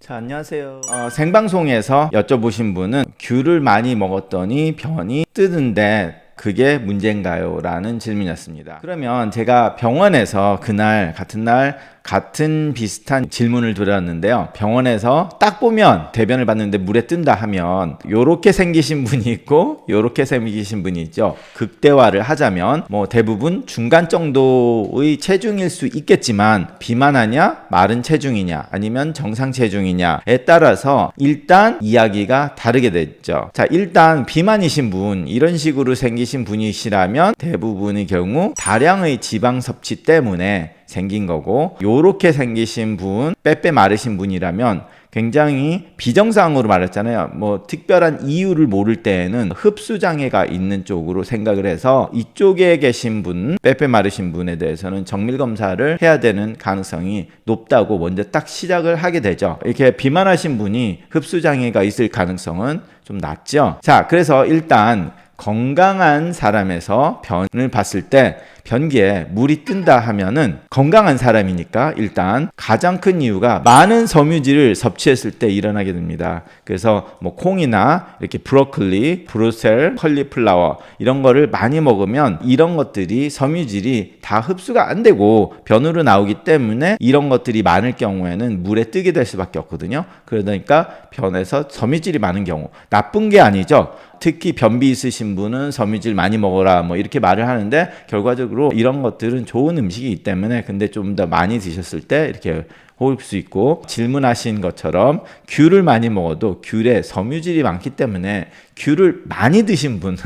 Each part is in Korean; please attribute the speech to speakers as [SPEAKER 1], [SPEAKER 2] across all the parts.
[SPEAKER 1] 자, 안녕하세요. 생방송에서 여쭤보신 분은 귤을 많이 먹었더니 변이 뜨는데 그게 문제인가요? 라는 질문이었습니다. 그러면 제가 병원에서 그날 같은 날 같은 비슷한 질문을 드렸는데요. 병원에서 딱 보면 대변을 봤는데 물에 뜬다 하면 요렇게 생기신 분이 있고 요렇게 생기신 분이 있죠. 극대화를 하자면 뭐 대부분 중간 정도의 체중일 수 있겠지만 비만하냐 마른 체중이냐 아니면 정상 체중이냐에 따라서 일단 이야기가 다르게 됐죠. 자, 일단 비만이신 분 이런 식으로 생기신 분이시라면 대부분의 경우 다량의 지방 섭취 때문에 생긴 거고, 요렇게 생기신 분, 빼빼 마르신 분이라면 굉장히 비정상으로 말했잖아요. 뭐 특별한 이유를 모를 때에는 흡수 장애가 있는 쪽으로 생각을 해서 이쪽에 계신 분, 빼빼 마르신 분에 대해서는 정밀 검사를 해야 되는 가능성이 높다고 먼저 딱 시작을 하게 되죠. 이렇게 비만하신 분이 흡수 장애가 있을 가능성은 좀 낮죠. 자, 그래서 일단 건강한 사람에서 변을 봤을 때 변기에 물이 뜬다 하면은 건강한 사람이니까 일단 가장 큰 이유가 많은 섬유질을 섭취했을 때 일어나게 됩니다. 그래서 뭐 콩이나 이렇게 브로콜리, 브루셀, 컬리플라워 이런 거를 많이 먹으면 이런 것들이 섬유질이 다 흡수가 안 되고 변으로 나오기 때문에 이런 것들이 많을 경우에는 물에 뜨게 될 수밖에 없거든요. 그러니까 변에서 섬유질이 많은 경우 나쁜 게 아니죠. 특히 변비 있으신 분은 섬유질 많이 먹어라 뭐 이렇게 말을 하는데 결과적으로 이런 것들은 좋은 음식이기 때문에 근데 좀 더 많이 드셨을 때 이렇게 올 수 있고, 질문하신 것처럼 귤을 많이 먹어도 귤에 섬유질이 많기 때문에 귤을 많이 드신 분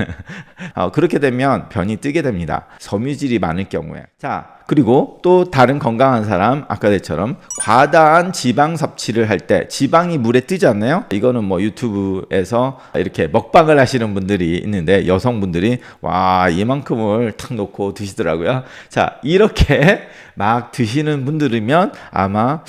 [SPEAKER 1] 그렇게 되면 변이 뜨게 됩니다. 섬유질이 많을 경우에. 자, 그리고 또 다른 건강한 사람 아까 때처럼 과다한 지방 섭취를 할 때 지방이 물에 뜨지 않나요? 이거는 뭐 유튜브에서 이렇게 먹방을 하시는 분들이 있는데 여성분들이 와 이만큼을 탁 놓고 드시더라고요. 자, 이렇게 막 드시는 분들이면 아마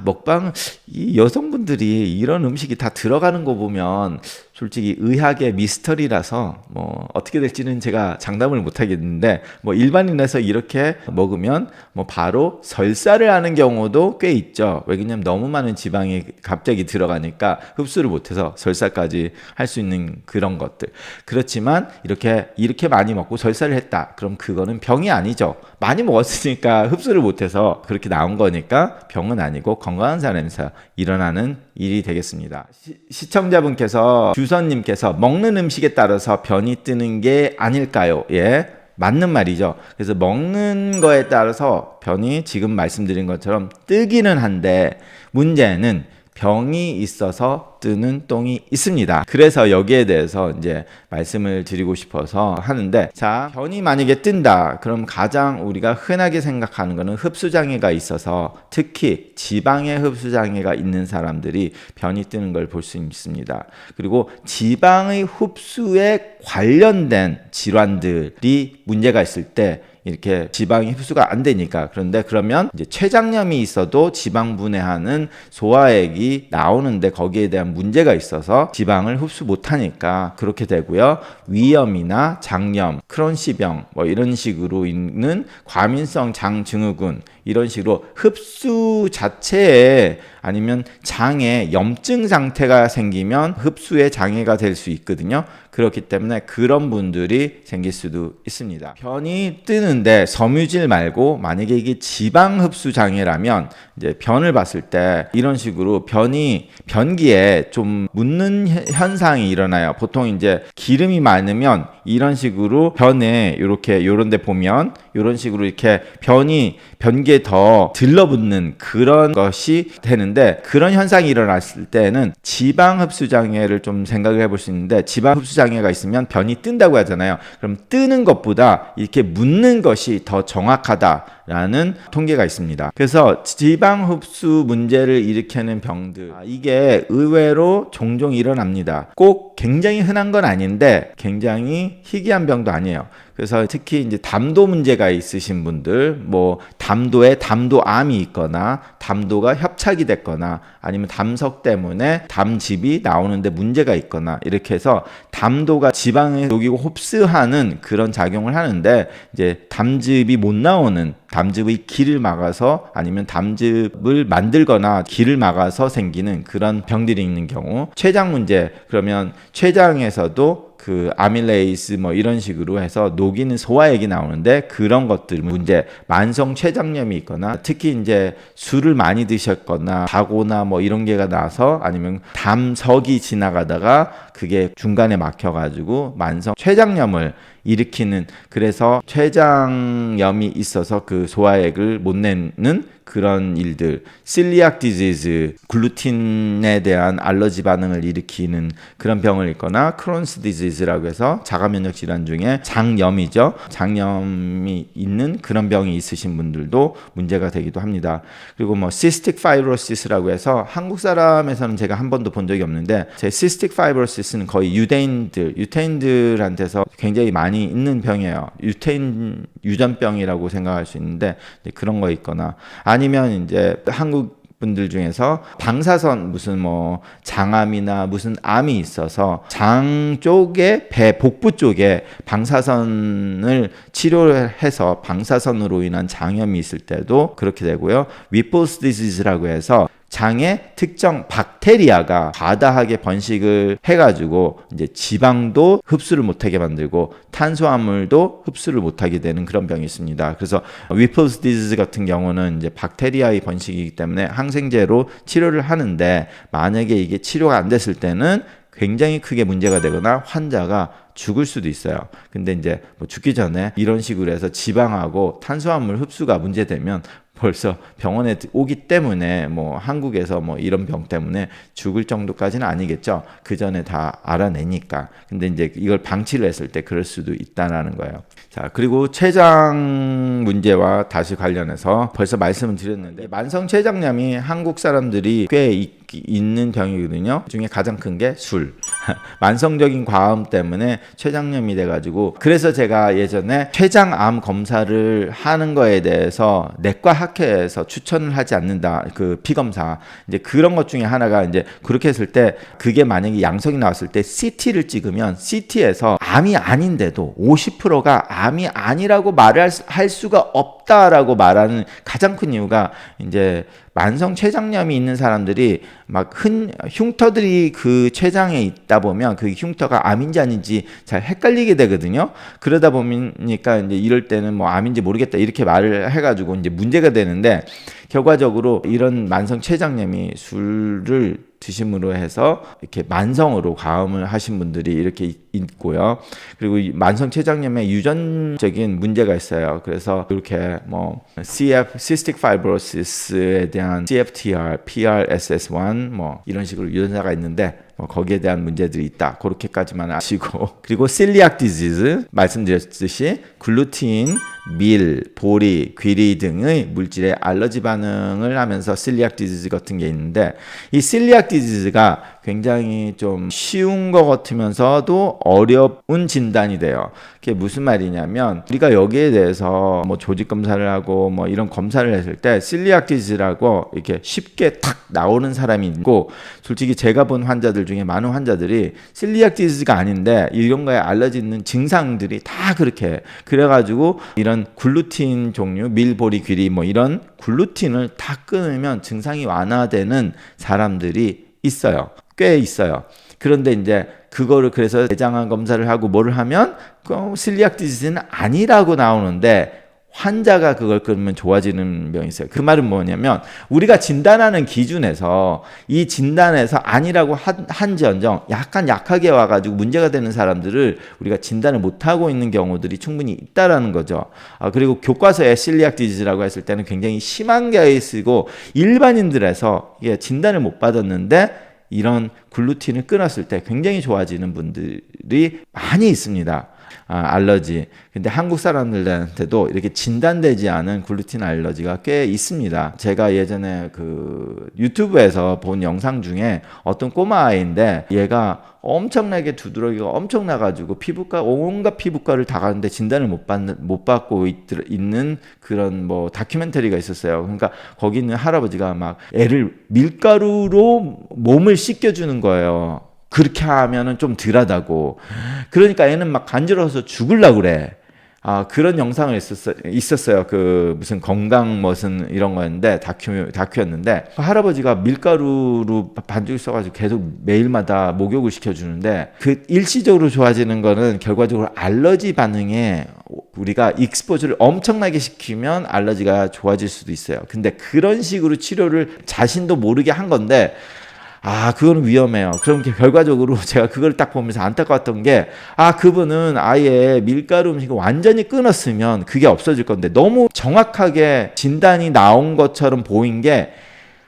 [SPEAKER 1] 먹방 이 여성분들이 이런 음식이 다 들어가는 거 보면 솔직히 의학의 미스터리라서 뭐 어떻게 될지는 제가 장담을 못 하겠는데 뭐 일반인에서 이렇게 먹으면 뭐 바로 설사를 하는 경우도 꽤 있죠. 왜냐면 너무 많은 지방이 갑자기 들어가니까 흡수를 못해서 설사까지 할 수 있는 그런 것들. 그렇지만 이렇게 많이 먹고 설사를 했다. 그럼 그거는 병이 아니죠. 많이 먹었으니까 흡수를 못해서 그렇게 나온 거니까 병은 아니고 건강한 사람에서 일어나는 일이 되겠습니다. 시청자분께서 주선님께서 먹는 음식에 따라서 변이 뜨는 게 아닐까요? 예, 맞는 말이죠. 그래서 먹는 거에 따라서 변이 지금 말씀드린 것처럼 뜨기는 한데 문제는 병이 있어서 뜨는 똥이 있습니다. 그래서 여기에 대해서 이제 말씀을 드리고 싶어서 하는데, 자, 변이 만약에 뜬다. 그럼 가장 우리가 흔하게 생각하는 거는 흡수 장애가 있어서 특히 지방의 흡수 장애가 있는 사람들이 변이 뜨는 걸 볼 수 있습니다. 그리고 지방의 흡수에 관련된 질환들이 문제가 있을 때 이렇게 지방이 흡수가 안 되니까. 그런데 그러면 이제 췌장염이 있어도 지방 분해하는 소화액이 나오는데 거기에 대한 문제가 있어서 지방을 흡수 못 하니까 그렇게 되고요. 위염이나 장염, 크론시병 뭐 이런 식으로 있는 과민성 장증후군 이런 식으로 흡수 자체에 아니면 장에 염증 상태가 생기면 흡수에 장애가 될 수 있거든요. 그렇기 때문에 그런 분들이 생길 수도 있습니다. 변이 뜨는데 섬유질 말고 만약에 이게 지방 흡수 장애라면 이제 변을 봤을 때 이런 식으로 변기에 좀 묻는 현상이 일어나요. 보통 이제 기름이 많으면 이런 식으로 변에 요런 데 보면 이런 식으로 이렇게 변기에 더 들러붙는 그런 것이 되는데, 그런 현상이 일어났을 때는 지방 흡수 장애를 좀 생각을 해볼 수 있는데, 지방 흡수 장애가 있으면 변이 뜬다고 하잖아요. 그럼 뜨는 것보다 이렇게 묻는 것이 더 정확하다라는 통계가 있습니다. 그래서 지방 흡수 문제를 일으키는 병들, 이게 의외로 종종 일어납니다. 꼭 굉장히 흔한 건 아닌데 굉장히 희귀한 병도 아니에요. 그래서 특히 이제 담도 문제가 있으신 분들, 뭐 담도에 담도암이 있거나 담도가 협착이 됐거나 아니면 담석 때문에 담즙이 나오는데 문제가 있거나 이렇게 해서 담도가 지방에 녹이고 흡수하는 그런 작용을 하는데 이제 담즙이 못 나오는, 담즙의 길을 막아서 아니면 담즙을 만들거나 길을 막아서 생기는 그런 병들이 있는 경우, 췌장 문제, 그러면 췌장에서도 그 아밀레이스 뭐 이런 식으로 해서 녹이는 소화액이 나오는데 그런 것들 문제, 만성 췌장염이 있거나 특히 이제 술을 많이 드셨거나 다고나 뭐 이런 게가 나서 아니면 담석이 지나가다가 그게 중간에 막혀가지고 만성 췌장염을 일으키는, 그래서 췌장염이 있어서 그 소화액을 못 내는 그런 일들, 실리악 디지즈, 글루틴에 대한 알러지 반응을 일으키는 그런 병을 있거나 크론스 디지즈라고 해서 자가면역 질환 중에 장염이죠. 장염이 있는 그런 병이 있으신 분들도 문제가 되기도 합니다. 그리고 뭐 시스틱 파이브로시스라고 해서 한국 사람에서는 제가 한 번도 본 적이 없는데, 제 시스틱 파이브로시스는 거의 유대인들한테서 굉장히 많이 있는 병이에요. 유태인 유전병이라고 생각할 수 있는데 그런 거 있거나 아니면 이제 한국 분들 중에서 방사선 무슨 뭐 장암이나 무슨 암이 있어서 장 쪽에 배 복부 쪽에 방사선을 치료해서 방사선으로 인한 장염이 있을 때도 그렇게 되고요. 위플스 디지즈라고 해서 장에 특정 박테리아가 과다하게 번식을 해가지고 이제 지방도 흡수를 못하게 만들고 탄수화물도 흡수를 못하게 되는 그런 병이 있습니다. 그래서 위플스 디지즈 같은 경우는 이제 박테리아의 번식이기 때문에 항생제로 치료를 하는데, 만약에 이게 치료가 안 됐을 때는 굉장히 크게 문제가 되거나 환자가 죽을 수도 있어요. 근데 이제 뭐 죽기 전에 이런 식으로 해서 지방하고 탄수화물 흡수가 문제되면 벌써 병원에 오기 때문에 뭐 한국에서 뭐 이런 병 때문에 죽을 정도까지는 아니겠죠. 그 전에 다 알아내니까. 근데 이제 이걸 방치를 했을 때 그럴 수도 있다라는 거예요. 자, 그리고 췌장 문제와 다시 관련해서 벌써 말씀을 드렸는데, 만성 췌장염이 한국 사람들이 꽤 있는 병이거든요. 그 중에 가장 큰 게 술. 만성적인 과음 때문에 췌장염이 돼가지고, 그래서 제가 예전에 췌장암 검사를 하는 거에 대해서 내과 학회에서 추천을 하지 않는다. 그 피검사. 이제 그런 것 중에 하나가 이제 그렇게 했을 때 그게 만약에 양성이 나왔을 때 CT를 찍으면 CT에서 암이 아닌데도 50%가 암이 아니라고 말할 수가 없다라고 말하는 가장 큰 이유가, 이제 만성 췌장염이 있는 사람들이 막 흉터들이 그 췌장에 있다 보면 그 흉터가 암인지 아닌지 잘 헷갈리게 되거든요. 그러다 보니까 이제 이럴 때는 뭐 암인지 모르겠다 이렇게 말을 해가지고 이제 문제가 되는데, 결과적으로 이런 만성 췌장염이 술을 드심으로 해서 이렇게 만성으로 과음을 하신 분들이 이렇게 있고요. 그리고 이 만성 췌장염에 유전적인 문제가 있어요. 그래서 이렇게 뭐 cystic fibrosis에 대한 CFTR, PRSS1 뭐 이런 식으로 유전자가 있는데 뭐 거기에 대한 문제들이 있다. 그렇게까지만 아시고, 그리고 실리악 디지즈 말씀드렸듯이 글루틴, 밀, 보리, 귀리 등의 물질에 알러지 반응을 하면서 실리악 디지즈 같은 게 있는데, 이 실리악 디지즈가 굉장히 좀 쉬운 것 같으면서도 어려운 진단이 돼요. 그게 무슨 말이냐면, 우리가 여기에 대해서 뭐 조직 검사를 하고 뭐 이런 검사를 했을 때 실리악 디지즈라고 이렇게 쉽게 탁 나오는 사람이 있고, 솔직히 제가 본 환자들 중에 많은 환자들이 실리악 디지즈가 아닌데 이런 거에 알러지 있는 증상들이 다 그렇게 그래가지고 이런 글루틴 종류, 밀, 보리, 귀리 뭐 이런 글루틴을 다 끊으면 증상이 완화되는 사람들이 있어요. 꽤 있어요. 그런데 이제 그거를 그래서 내장암 검사를 하고 뭐를 하면 실리악 디지즈는 아니라고 나오는데, 환자가 그걸 끊으면 좋아지는 병이 있어요. 그 말은 뭐냐면, 우리가 진단하는 기준에서 이 진단에서 아니라고 한지언정 약간 약하게 와가지고 문제가 되는 사람들을 우리가 진단을 못하고 있는 경우들이 충분히 있다라는 거죠. 그리고 교과서에 실리악 디지즈라고 했을 때는 굉장히 심한 게 쓰고 일반인들에서 진단을 못 받았는데 이런 글루틴을 끊었을 때 굉장히 좋아지는 분들이 많이 있습니다. 알러지. 근데 한국 사람들한테도 이렇게 진단되지 않은 글루틴 알러지가 꽤 있습니다. 제가 예전에 그 유튜브에서 본 영상 중에 어떤 꼬마 아이인데 얘가 엄청나게 두드러기가 엄청나가지고 피부과 온갖 피부과를 다 가는데 진단을 못 받고 있는 그런 뭐 다큐멘터리가 있었어요. 그러니까 거기 있는 할아버지가 막 애를 밀가루로 몸을 씻겨주는 거예요. 그렇게 하면은 좀 덜하다고. 그러니까 애는 막 간지러워서 죽으려고 그래. 그런 영상을 있었어요. 그 무슨 건강 무슨 이런 거였는데 다큐였는데 그 할아버지가 밀가루로 반죽이 써가지고 계속 매일마다 목욕을 시켜주는데 그 일시적으로 좋아지는 거는 결과적으로 알러지 반응에 우리가 익스포즈를 엄청나게 시키면 알러지가 좋아질 수도 있어요. 근데 그런 식으로 치료를 자신도 모르게 한 건데 그거는 위험해요. 그럼 결과적으로 제가 그걸 딱 보면서 안타까웠던 게, 그분은 아예 밀가루 음식을 완전히 끊었으면 그게 없어질 건데, 너무 정확하게 진단이 나온 것처럼 보인 게,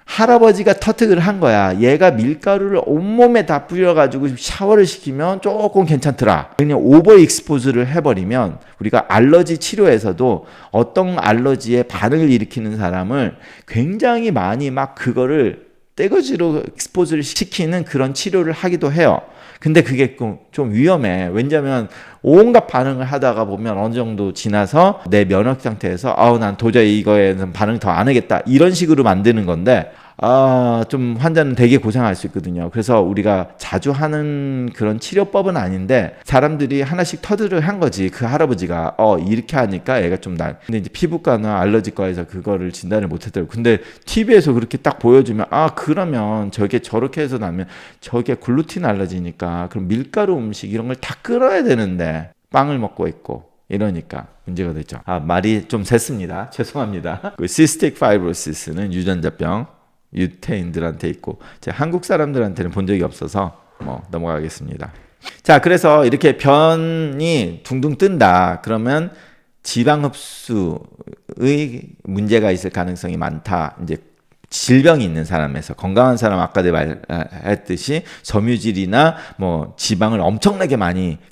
[SPEAKER 1] 할아버지가 터득을 한 거야. 얘가 밀가루를 온몸에 다 뿌려가지고 샤워를 시키면 조금 괜찮더라. 그냥 오버 익스포즈를 해버리면 우리가 알러지 치료에서도 어떤 알러지에 반응을 일으키는 사람을 굉장히 많이 막 그거를 떼거지로 익스포즈를 시키는 그런 치료를 하기도 해요. 근데 그게 좀 위험해. 왜냐면 온갖 반응을 하다가 보면 어느 정도 지나서 내 면역 상태에서 난 도저히 이거에는 반응 더 안 하겠다. 이런 식으로 만드는 건데 좀 환자는 되게 고생할 수 있거든요. 그래서 우리가 자주 하는 그런 치료법은 아닌데 사람들이 하나씩 터득을 한 거지. 그 할아버지가 이렇게 하니까 애가 좀 근데 이제 피부과나 알러지과에서 그거를 진단을 못 했더라고. 근데 TV에서 그렇게 딱 보여주면 그러면 저게 저렇게 해서 나면 저게 글루틴 알러지니까 그럼 밀가루 음식 이런 걸 다 끊어야 되는데 빵을 먹고 있고 이러니까 문제가 됐죠. 말이 좀 샜습니다. 죄송합니다. 그 시스틱 파이브로시스는 유전자병 유태인들한테 있고 제가 한국 사람들한테는 본 적이 없어서 넘어가겠습니다. 자, 그래서 이렇게 변이 둥둥 뜬다. 그러면 지방 흡수의 문제가 있을 가능성이 많다. 이제 질병이 있는 사람에서 건강한 사람 아까 말했듯이 섬유질이나 지방을 엄청나게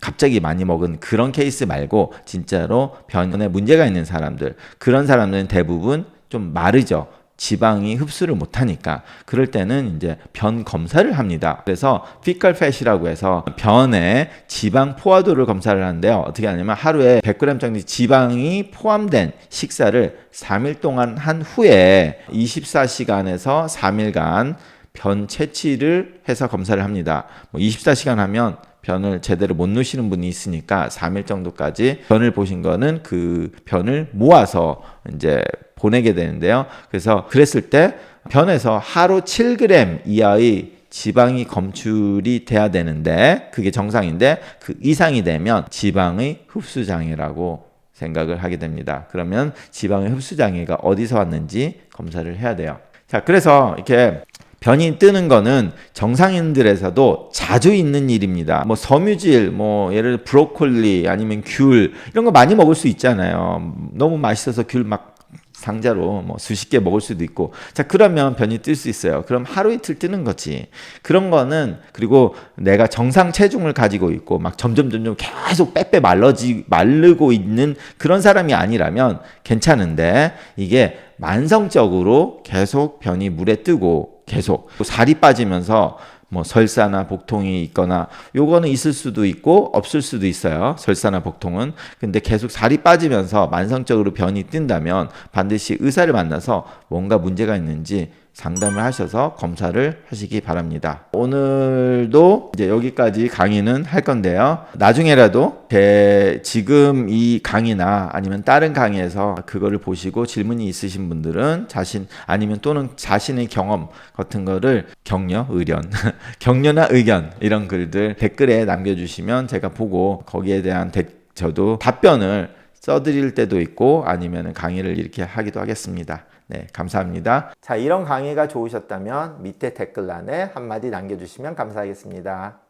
[SPEAKER 1] 갑자기 많이 먹은 그런 케이스 말고 진짜로 변에 문제가 있는 사람들, 그런 사람들은 대부분 좀 마르죠. 지방이 흡수를 못하니까. 그럴 때는 이제 변 검사를 합니다. 그래서 fecal fat이라고 해서 변의 지방 포화도를 검사를 하는데요. 어떻게 하냐면 하루에 100g 정도 지방이 포함된 식사를 3일 동안 한 후에 24시간에서 3일간 변 채취를 해서 검사를 합니다. 24시간 하면 변을 제대로 못 누시는 분이 있으니까 3일 정도까지 변을 보신 거는 그 변을 모아서 이제 보내게 되는데요. 그래서 그랬을 때 변에서 하루 7g 이하의 지방이 검출이 돼야 되는데 그게 정상인데 그 이상이 되면 지방의 흡수 장애라고 생각을 하게 됩니다. 그러면 지방의 흡수 장애가 어디서 왔는지 검사를 해야 돼요. 자, 그래서 이렇게 변이 뜨는 거는 정상인들에서도 자주 있는 일입니다. 섬유질, 예를 들어 브로콜리 아니면 귤 이런 거 많이 먹을 수 있잖아요. 너무 맛있어서 귤 막 상자로 수십 개 먹을 수도 있고. 자, 그러면 변이 뜰 수 있어요. 그럼 하루 이틀 뜨는 거지. 그런 거는 그리고 내가 정상 체중을 가지고 있고 막 점점 계속 빼빼 마르고 있는 그런 사람이 아니라면 괜찮은데 이게 만성적으로 계속 변이 물에 뜨고 계속 살이 빠지면서 설사나 복통이 있거나 요거는 있을 수도 있고 없을 수도 있어요. 설사나 복통은. 근데 계속 살이 빠지면서 만성적으로 변이 뜬다면 반드시 의사를 만나서 뭔가 문제가 있는지 상담을 하셔서 검사를 하시기 바랍니다. 오늘도 이제 여기까지 강의는 할 건데요. 나중에라도 지금 이 강의나 아니면 다른 강의에서 그거를 보시고 질문이 있으신 분들은 아니면 또는 자신의 경험 같은 거를 격려나 의견 이런 글들 댓글에 남겨주시면 제가 보고 거기에 대한 저도 답변을 써드릴 때도 있고 아니면 강의를 이렇게 하기도 하겠습니다. 네, 감사합니다. 자, 이런 강의가 좋으셨다면 밑에 댓글란에 한마디 남겨주시면 감사하겠습니다.